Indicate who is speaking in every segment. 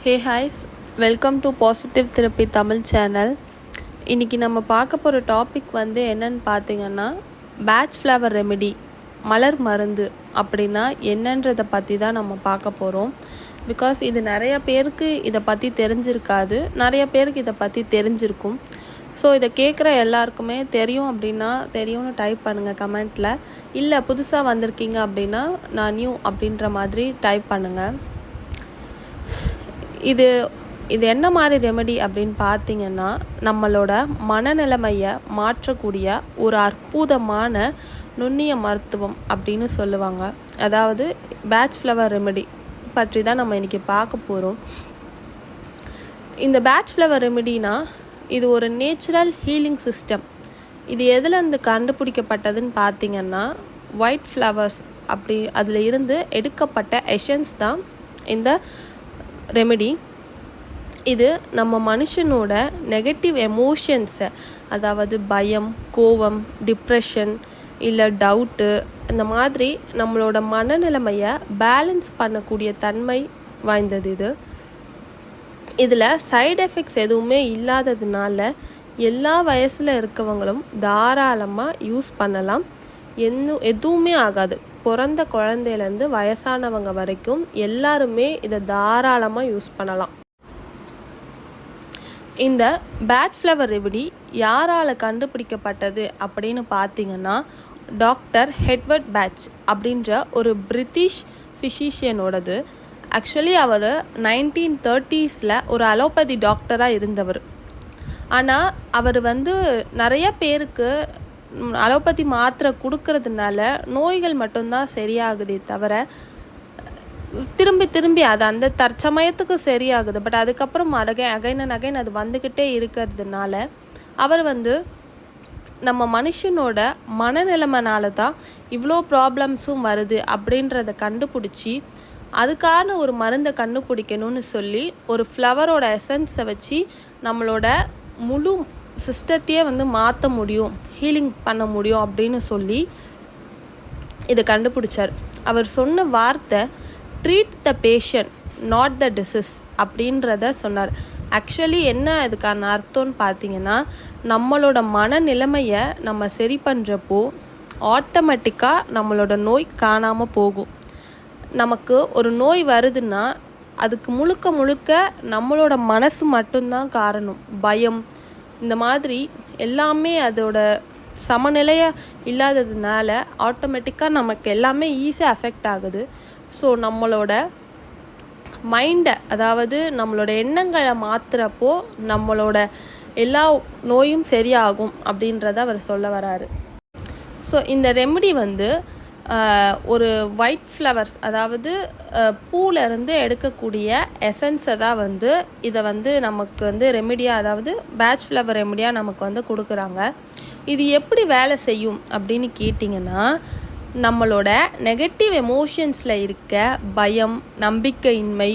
Speaker 1: ஹே ஹாய்ஸ், welcome to positive therapy Tamil channel. இன்றைக்கி நம்ம பார்க்க போகிற டாபிக் என்னன்னு பார்த்தீங்கன்னா, பேட்ச் ஃப்ளவர் ரெமெடி, மலர் மருந்து அப்படின்னா என்னன்றதை பற்றி தான் நம்ம பார்க்க போகிறோம். பிகாஸ் இது நிறைய பேருக்கு இதை பற்றி தெரிஞ்சிருக்காது, நிறைய பேருக்கு இதை பற்றி தெரிஞ்சிருக்கும். ஸோ இதை கேட்குற எல்லாருக்குமே தெரியும் அப்படின்னா தெரியும்னு டைப் பண்ணுங்கள் கமெண்ட்டில். இல்லை புதுசாக வந்திருக்கீங்க அப்படின்னா நான் நியூ அப்படின்ற மாதிரி டைப் பண்ணுங்கள். இது என்ன மாதிரி ரெமெடி அப்படின்னு பார்த்தீங்கன்னா, நம்மளோட மனநிலைமையை மாற்றக்கூடிய ஒரு அற்புதமான நுண்ணிய மருத்துவம் அப்படின்னு சொல்லுவாங்க. அதாவது பேட்ச் ஃப்ளவர் ரெமெடி பற்றி தான் நம்ம இன்றைக்கி பார்க்க போகிறோம். இந்த பேட்ச் ஃப்ளவர் ரெமெடினா இது ஒரு நேச்சுரல் ஹீலிங் சிஸ்டம். இது எதுலேருந்து கண்டுபிடிக்கப்பட்டதுன்னு பார்த்தீங்கன்னா, ஒயிட் ஃப்ளவர்ஸ் அதில் இருந்து எடுக்கப்பட்ட எசன்ஸ் தான் இந்த ரெமெடி. இது நம்ம மனுஷனோட நெகட்டிவ் எமோஷன்ஸை, அதாவது பயம், கோபம், டிப்ரெஷன் இல்லை டவுட்டு, இந்த மாதிரி நம்மளோட மனநிலைமையை பேலன்ஸ் பண்ணக்கூடிய தன்மை வாய்ந்தது. இதில் சைடு எஃபெக்ட்ஸ் எதுவுமே இல்லாததுனால எல்லா வயசில் இருக்கவங்களும் தாராளமாக யூஸ் பண்ணலாம். எதுவுமே ஆகாது. பிறந்த குழந்தையிலேருந்து வயசானவங்க வரைக்கும் எல்லாருமே இதை தாராளமாக யூஸ் பண்ணலாம். இந்த பேட்ச் ஃப்ளவர் ரெமெடி யாரால் கண்டுபிடிக்கப்பட்டது அப்படின்னு பார்த்தீங்கன்னா, டாக்டர் எட்வர்ட் பேட்ச் அப்படின்ற ஒரு பிரிட்டிஷ் ஃபிசிஷியனோடது. ஆக்சுவலி அவர் 1930s ஒரு அலோபதி டாக்டராக இருந்தவர். ஆனால் அவர் நிறைய பேருக்கு அலோபதி மாத்திரை கொடுக்கறதுனால நோய்கள் மட்டும்தான் சரியாகுதே தவிர, திரும்பி அது அந்த தற்சமயத்துக்கு சரியாகுது. பட் அதுக்கப்புறம் அகைன் அது வந்துக்கிட்டே இருக்கிறதுனால அவர் நம்ம மனுஷனோட மனநிலைமைனால தான் இவ்வளோ ப்ராப்ளம்ஸும் வருது அப்படின்றத கண்டுபிடிச்சி அதுக்கான ஒரு மருந்தை கண்டுபிடிக்கணும்னு சொல்லி ஒரு ஃப்ளவரோட எசன்ஸை வச்சு நம்மளோட முழு சிஸ்டத்தையே மாற்ற முடியும், ஹீலிங் பண்ண முடியும் அப்படின்னு சொல்லி இதை கண்டுபிடிச்சார். அவர் சொன்ன வார்த்தை treat the patient not the disease அப்படின்றத சொன்னார். ஆக்சுவலி என்ன இதுக்கான அர்த்தம்னு பார்த்தீங்கன்னா, நம்மளோட மனநிலைமையை நம்ம சரி பண்ணுறப்போ ஆட்டோமேட்டிக்காக நம்மளோட நோய் காணாமல் போகும். நமக்கு ஒரு நோய் வருதுன்னா அதுக்கு முழுக்க நம்மளோட மனசு மட்டும்தான் காரணம். பயம், இந்த மாதிரி எல்லாமே அதோட சமநிலையாக இல்லாததுனால ஆட்டோமேட்டிக்காக நமக்கு எல்லாமே ஈஸியாக அஃபெக்ட் ஆகுது. ஸோ நம்மளோட மைண்டை, அதாவது நம்மளோட எண்ணங்களை மாற்றுறப்போ நம்மளோட எல்லா நோயும் சரியாகும் அப்படின்றத அவர் சொல்ல வராரு. ஸோ இந்த ரெமெடி ஒரு ஒயிட் ஃப்ளவர்ஸ், அதாவது பூலேருந்து எடுக்கக்கூடிய எசன்ஸை தான் இதை நமக்கு ரெமெடியாக, அதாவது பேட்ச் ஃப்ளவர் ரெமெடியாக நமக்கு கொடுக்குறாங்க. இது எப்படி வேலை செய்யும் அப்படின்னு கேட்டிங்கன்னா, நம்மளோட நெகட்டிவ் எமோஷன்ஸில் இருக்க பயம், நம்பிக்கையின்மை,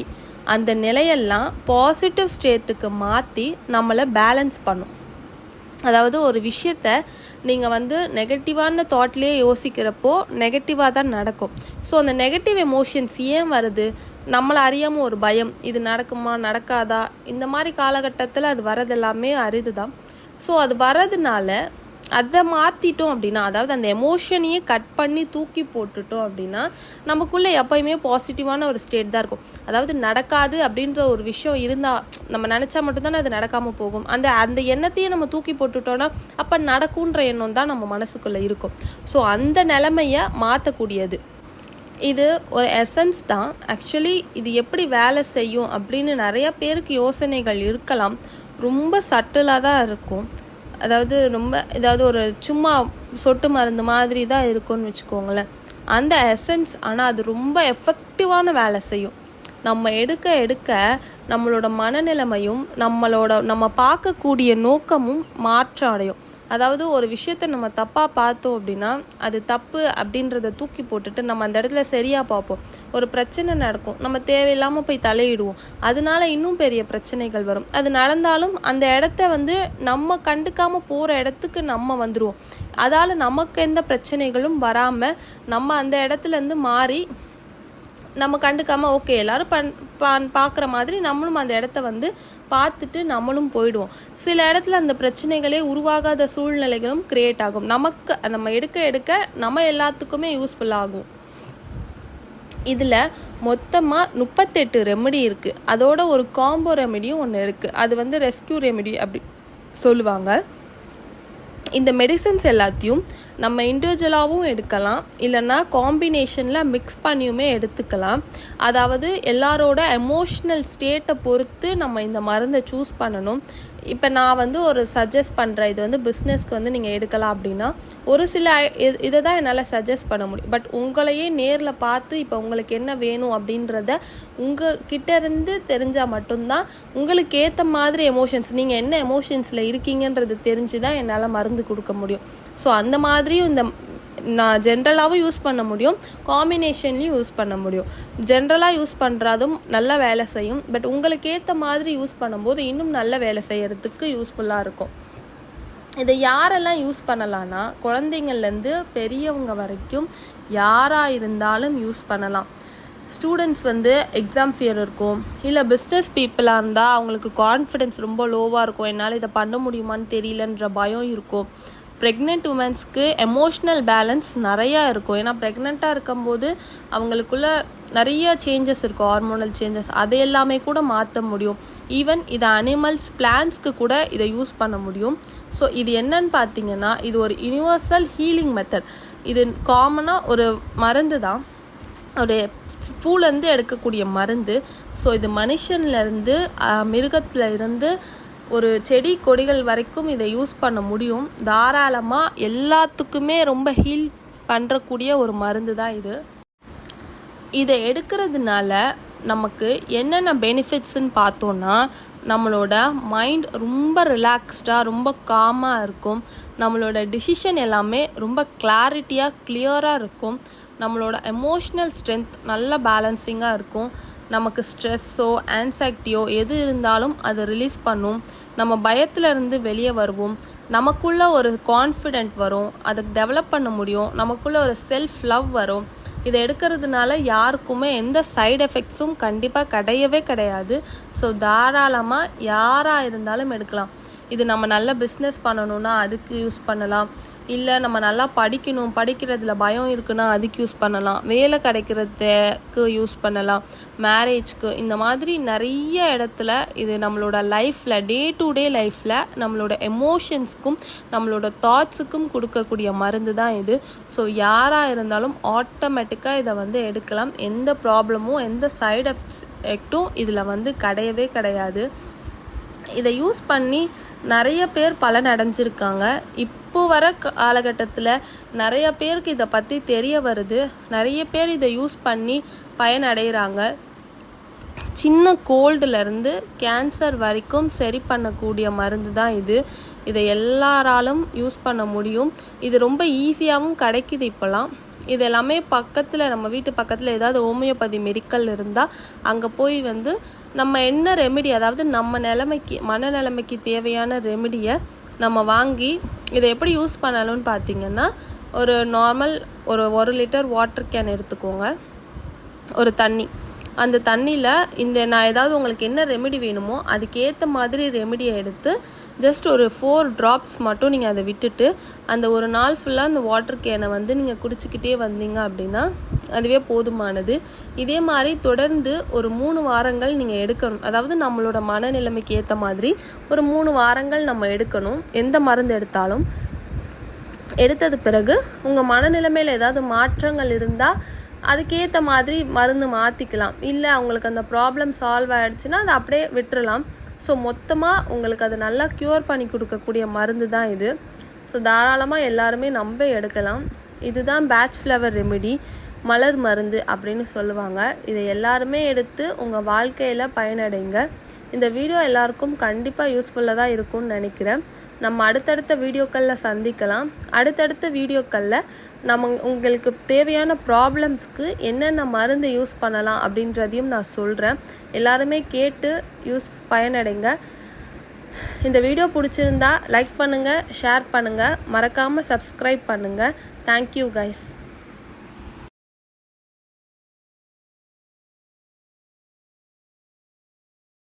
Speaker 1: அந்த நிலையெல்லாம் பாசிட்டிவ் ஸ்டேட்டுக்கு மாற்றி நம்மளை பேலன்ஸ் பண்ணும். அதாவது ஒரு விஷயத்த நீங்கள் நெகட்டிவான தாட்லேயே யோசிக்கிறப்போ நெகட்டிவாக தான் நடக்கும். ஸோ அந்த நெகட்டிவ் எமோஷன்ஸ் ஏன் வருது? நம்மளை அறியாமல் ஒரு பயம், இது நடக்குமா நடக்காதா, இந்த மாதிரி காலகட்டத்தில் அது வரதெல்லாமே அரிது தான். ஸோ அது வரதுனால அதை மாற்றிட்டோம் அப்படின்னா, அதாவது அந்த எமோஷனையே கட் பண்ணி தூக்கி போட்டுட்டோம் அப்படின்னா நமக்குள்ளே எப்போயுமே பாசிட்டிவான ஒரு ஸ்டேட் தான் இருக்கும். அதாவது நடக்காது அப்படின்ற ஒரு விஷயம் இருந்தால் நம்ம நினச்சா மட்டும்தானே அது நடக்காமல் போகும். அந்த எண்ணத்தையே நம்ம தூக்கி போட்டுட்டோன்னா அப்போ நடக்குன்ற எண்ணம் தான் நம்ம மனசுக்குள்ளே இருக்கும். ஸோ அந்த நிலைமையை மாற்றக்கூடியது இது ஒரு எசன்ஸ் தான். ஆக்சுவலி இது எப்படி வேலை செய்யும் அப்படின்னு நிறைய பேருக்கு யோசனைகள் இருக்கலாம். ரொம்ப சட்டிலாக தான் இருக்கும். அதாவது ஒரு சும்மா சொட்டு மருந்து மாதிரி தான் இருக்கும்னு வச்சுக்கோங்களேன் அந்த எசன்ஸ். ஆனால் அது ரொம்ப எஃபெக்டிவான வேலை செய்யும். நம்ம எடுக்க நம்மளோட மனநிலைமையும் நம்ம பார்க்கக்கூடிய நோக்கமும் மாற்றம் அடையும். அதாவது ஒரு விஷயத்தை நம்ம தப்பாக பார்த்தோம் அப்படின்னா அது தப்பு அப்படின்றத தூக்கி போட்டுட்டு நம்ம அந்த இடத்துல சரியாக பார்ப்போம். ஒரு பிரச்சனை நடக்கும், நம்ம தேவையில்லாமல் போய் தலையிடுவோம், அதனால இன்னும் பெரிய பிரச்சனைகள் வரும். அது நடந்தாலும் அந்த இடத்த நம்ம கண்டுக்காமல் போகிற இடத்துக்கு நம்ம வந்துடுவோம். அதால் நமக்கு எந்த பிரச்சனைகளும் வராமல் நம்ம அந்த இடத்துலேருந்து மாறி நம்ம கண்டுக்காமல் ஓகே எல்லோரும் பார்க்குற மாதிரி நம்மளும் அந்த இடத்த வந்து பார்த்துட்டு நம்மளும் போயிடுவோம். சில இடத்துல அந்த பிரச்சனைகளே உருவாகாத சூழ்நிலைகளும் க்ரியேட் ஆகும். நம்ம எடுக்க நம்ம எல்லாத்துக்குமே யூஸ்ஃபுல்லாகும். இதில் மொத்தமாக 38 ரெமெடி இருக்குது. அதோட ஒரு காம்போ ரெமெடியும் ஒன்று இருக்குது. அது வந்து ரெஸ்க்யூ ரெமெடி அப்படி சொல்லுவாங்க. இந்த மெடிசன்ஸ் எல்லாத்தையும் நம்ம இண்டிவிஜுவலாகவும் எடுக்கலாம், இல்லைன்னா காம்பினேஷனில் மிக்ஸ் பண்ணியுமே எடுத்துக்கலாம். அதாவது எல்லாரோட எமோஷ்னல் ஸ்டேட்டை பொறுத்து நம்ம இந்த மருந்தை சூஸ் பண்ணணும். இப்போ நான் வந்து ஒரு சஜஸ்ட் பண்ணுறேன், இது வந்து பிஸ்னஸ்க்கு வந்து நீங்கள் எடுக்கலாம் அப்படின்னா ஒரு சில இதை தான் என்னால் சஜஸ்ட் பண்ண முடியும். பட் உங்களையே நேரில் பார்த்து இப்போ உங்களுக்கு என்ன வேணும் அப்படின்றத உங்ககிட்டேருந்து தெரிஞ்சால் மட்டும்தான் உங்களுக்கு ஏற்ற மாதிரி எமோஷன்ஸ், நீங்கள் என்ன எமோஷன்ஸில் இருக்கீங்கன்றது தெரிஞ்சு தான் என்னால் மருந்து கொடுக்க முடியும். ஸோ அந்த மாதிரியும் நான் ஜென்ரலாகவும் யூஸ் பண்ண முடியும், காம்பினேஷன்லையும் யூஸ் பண்ண முடியும். ஜென்ரலாக யூஸ் பண்ணுறதும் நல்ல வேலை செய்யும். பட் உங்களுக்கு ஏற்ற மாதிரி யூஸ் பண்ணும்போது இன்னும் நல்ல வேலை செய்கிறதுக்கு யூஸ்ஃபுல்லாக இருக்கும். இதை யாரெல்லாம் யூஸ் பண்ணலான்னா குழந்தைங்கள்லேருந்து பெரியவங்க வரைக்கும் யாராக இருந்தாலும் யூஸ் பண்ணலாம். ஸ்டூடெண்ட்ஸ் வந்து எக்ஸாம் ஃபியர் இருக்கும், இல்லை பிஸ்னஸ் பீப்புளாக இருந்தால் அவங்களுக்கு கான்ஃபிடென்ஸ் ரொம்ப லோவாக இருக்கும், என்னால் இதை பண்ண முடியுமான்னு தெரியலன்ற பயம் இருக்கும். ப்ரெக்னென்ட் உமன்ஸ்க்கு எமோஷ்னல் பேலன்ஸ் நிறையா இருக்கும். ஏன்னா ப்ரெக்னெண்ட்டாக இருக்கும்போது அவங்களுக்குள்ள நிறைய சேஞ்சஸ் இருக்கும், ஹார்மோனல் சேஞ்சஸ், அதை எல்லாமே கூட மாற்ற முடியும். ஈவன் இது அனிமல்ஸ் பிளான்ஸ்க்கு கூட இதை யூஸ் பண்ண முடியும். ஸோ இது என்னன்னு பார்த்தீங்கன்னா இது ஒரு யுனிவர்சல் ஹீலிங் மெத்தட். இது காமனாக ஒரு மருந்து தான், ஒரு பூலேருந்து எடுக்கக்கூடிய மருந்து. ஸோ இது மனுஷன்லேருந்து மிருகத்தில் இருந்து ஒரு செடி கொடிகள் வரைக்கும் இதை யூஸ் பண்ண முடியும். தாராளமாக எல்லாத்துக்குமே ரொம்ப ஹீல் பண்ணுறக்கூடிய ஒரு மருந்து தான் இது. இதை எடுக்கிறதுனால நமக்கு என்னென்ன பெனிஃபிட்ஸ்ன்னு பார்த்தோன்னா நம்மளோட மைண்ட் ரொம்ப ரிலாக்ஸ்டாக ரொம்ப காமாக இருக்கும். நம்மளோட டிசிஷன் எல்லாமே ரொம்ப கிளாரிட்டியாக கிளியராக இருக்கும். நம்மளோட எமோஷ்னல் ஸ்ட்ரென்த் நல்ல பேலன்சிங்காக இருக்கும். நமக்கு ஸ்ட்ரெஸ்ஸோ ஆன்சைட்டியோ எது இருந்தாலும் அதை ரிலீஸ் பண்ணும். நம்ம பயத்துலேருந்து வெளியே வருவோம். நமக்குள்ளே ஒரு கான்ஃபிடென்ட் வரும், அதை டெவலப் பண்ண முடியும். நமக்குள்ளே ஒரு செல்ஃப் லவ் வரும். இதை எடுக்கிறதுனால யாருக்குமே எந்த சைடு எஃபெக்ட்ஸும் கண்டிப்பாக கிடையாது. ஸோ தாராளமாக யாராக இருந்தாலும் எடுக்கலாம். இது நம்ம நல்ல பிஸ்னஸ் பண்ணணுன்னா அதுக்கு யூஸ் பண்ணலாம், இல்லை நம்ம நல்லா படிக்கிறதுல பயம் இருக்குன்னா அதுக்கு யூஸ் பண்ணலாம், வேலை கிடைக்கிறதுக்கு யூஸ் பண்ணலாம், மேரேஜ்க்கு, இந்த மாதிரி நிறைய இடத்துல இது நம்மளோட லைஃப்பில் டே டு டே லைஃப்பில் நம்மளோட எமோஷன்ஸ்க்கும் நம்மளோட தாட்ஸுக்கும் கொடுக்கக்கூடிய மருந்து தான் இது. ஸோ யாராக இருந்தாலும் ஆட்டோமேட்டிக்காக இதை வந்து எடுக்கலாம். எந்த ப்ராப்ளமும் எந்த சைடு எஃபெக்டும் இதில் வந்து கிடையாது. இதை யூஸ் பண்ணி நிறைய பேர் பலன் அடைஞ்சிருக்காங்க. இப்போ வர காலகட்டத்தில் நிறைய பேருக்கு இதை பற்றி தெரிய வருது. நிறைய பேர் இதை யூஸ் பண்ணி பயனடைகிறாங்க. சின்ன கோல்டுலேருந்து கேன்சர் வரைக்கும் சரி பண்ணக்கூடிய மருந்து தான் இது. இதை எல்லாராலும் யூஸ் பண்ண முடியும். இது ரொம்ப ஈஸியாகவும் கிடைக்குது இப்போலாம். இது எல்லாமே பக்கத்தில், நம்ம வீட்டு பக்கத்தில் ஏதாவது ஹோமியோபதி மெடிக்கல் இருந்தால் அங்கே போய் வந்து நம்ம என்ன ரெமெடி, அதாவது நம்ம மனநிலைமைக்கு தேவையான ரெமெடியை நம்ம வாங்கி இதை எப்படி யூஸ் பண்ணணும்னு பார்த்தீங்கன்னா ஒரு நார்மல் ஒரு 1 லிட்டர் வாட்டர் கேன் எடுத்துக்கோங்க, ஒரு தண்ணி. அந்த தண்ணியில் நான் ஏதாவது உங்களுக்கு என்ன ரெமெடி வேணுமோ அதுக்கேற்ற மாதிரி ரெமெடியை எடுத்து ஜஸ்ட் ஒரு 4 ட்ராப்ஸ் மட்டும் நீங்கள் அதை விட்டுட்டு அந்த ஒரு நாள் ஃபுல்லாக அந்த வாட்டர் கேனை வந்து நீங்கள் குடிச்சிக்கிட்டே வந்தீங்க அப்படின்னா அதுவே போதுமானது. இதே மாதிரி தொடர்ந்து ஒரு 3 வாரங்கள் நீங்கள் எடுக்கணும். அதாவது நம்மளோட மனநிலைமைக்கு ஏற்ற மாதிரி ஒரு 3 வாரங்கள் நம்ம எடுக்கணும். எந்த மருந்து எடுத்தாலும் எடுத்தது பிறகு உங்கள் மனநிலைமையில் ஏதாவது மாற்றங்கள் இருந்தால் அதுக்கேற்ற மாதிரி மருந்து மாற்றிக்கலாம். இல்லை அவங்களுக்கு அந்த ப்ராப்ளம் சால்வ் ஆகிடுச்சுன்னா அதை அப்படியே விட்டுறலாம். ஸோ மொத்தமாக உங்களுக்கு அதை நல்லா க்யூர் பண்ணி கொடுக்கக்கூடிய மருந்து தான் இது. ஸோ தாராளமாக எல்லாருமே நம்ப எடுக்கலாம். இதுதான் பேட்ச் ஃப்ளவர் ரெமெடி, மலர் மருந்து அப்படின்னு சொல்லுவாங்க. இதை எல்லாருமே எடுத்து உங்கள் வாழ்க்கையில் பயனடைங்க. இந்த வீடியோ எல்லாருக்கும் கண்டிப்பாக யூஸ்ஃபுல்லாக தான் இருக்கும்னு நினைக்கிறேன். நம்ம அடுத்தடுத்த வீடியோக்களில் சந்திக்கலாம். அடுத்தடுத்த வீடியோக்களில் உங்களுக்கு தேவையான ப்ராப்ளம்ஸ்க்கு என்னென்ன மருந்து யூஸ் பண்ணலாம் அப்படின்றதையும் நான் சொல்கிறேன். எல்லாருமே கேட்டு பயனடைங்க. இந்த வீடியோ பிடிச்சிருந்தா லைக் பண்ணுங்கள், ஷேர் பண்ணுங்கள், மறக்காமல் சப்ஸ்கிரைப் பண்ணுங்கள். Thank you guys.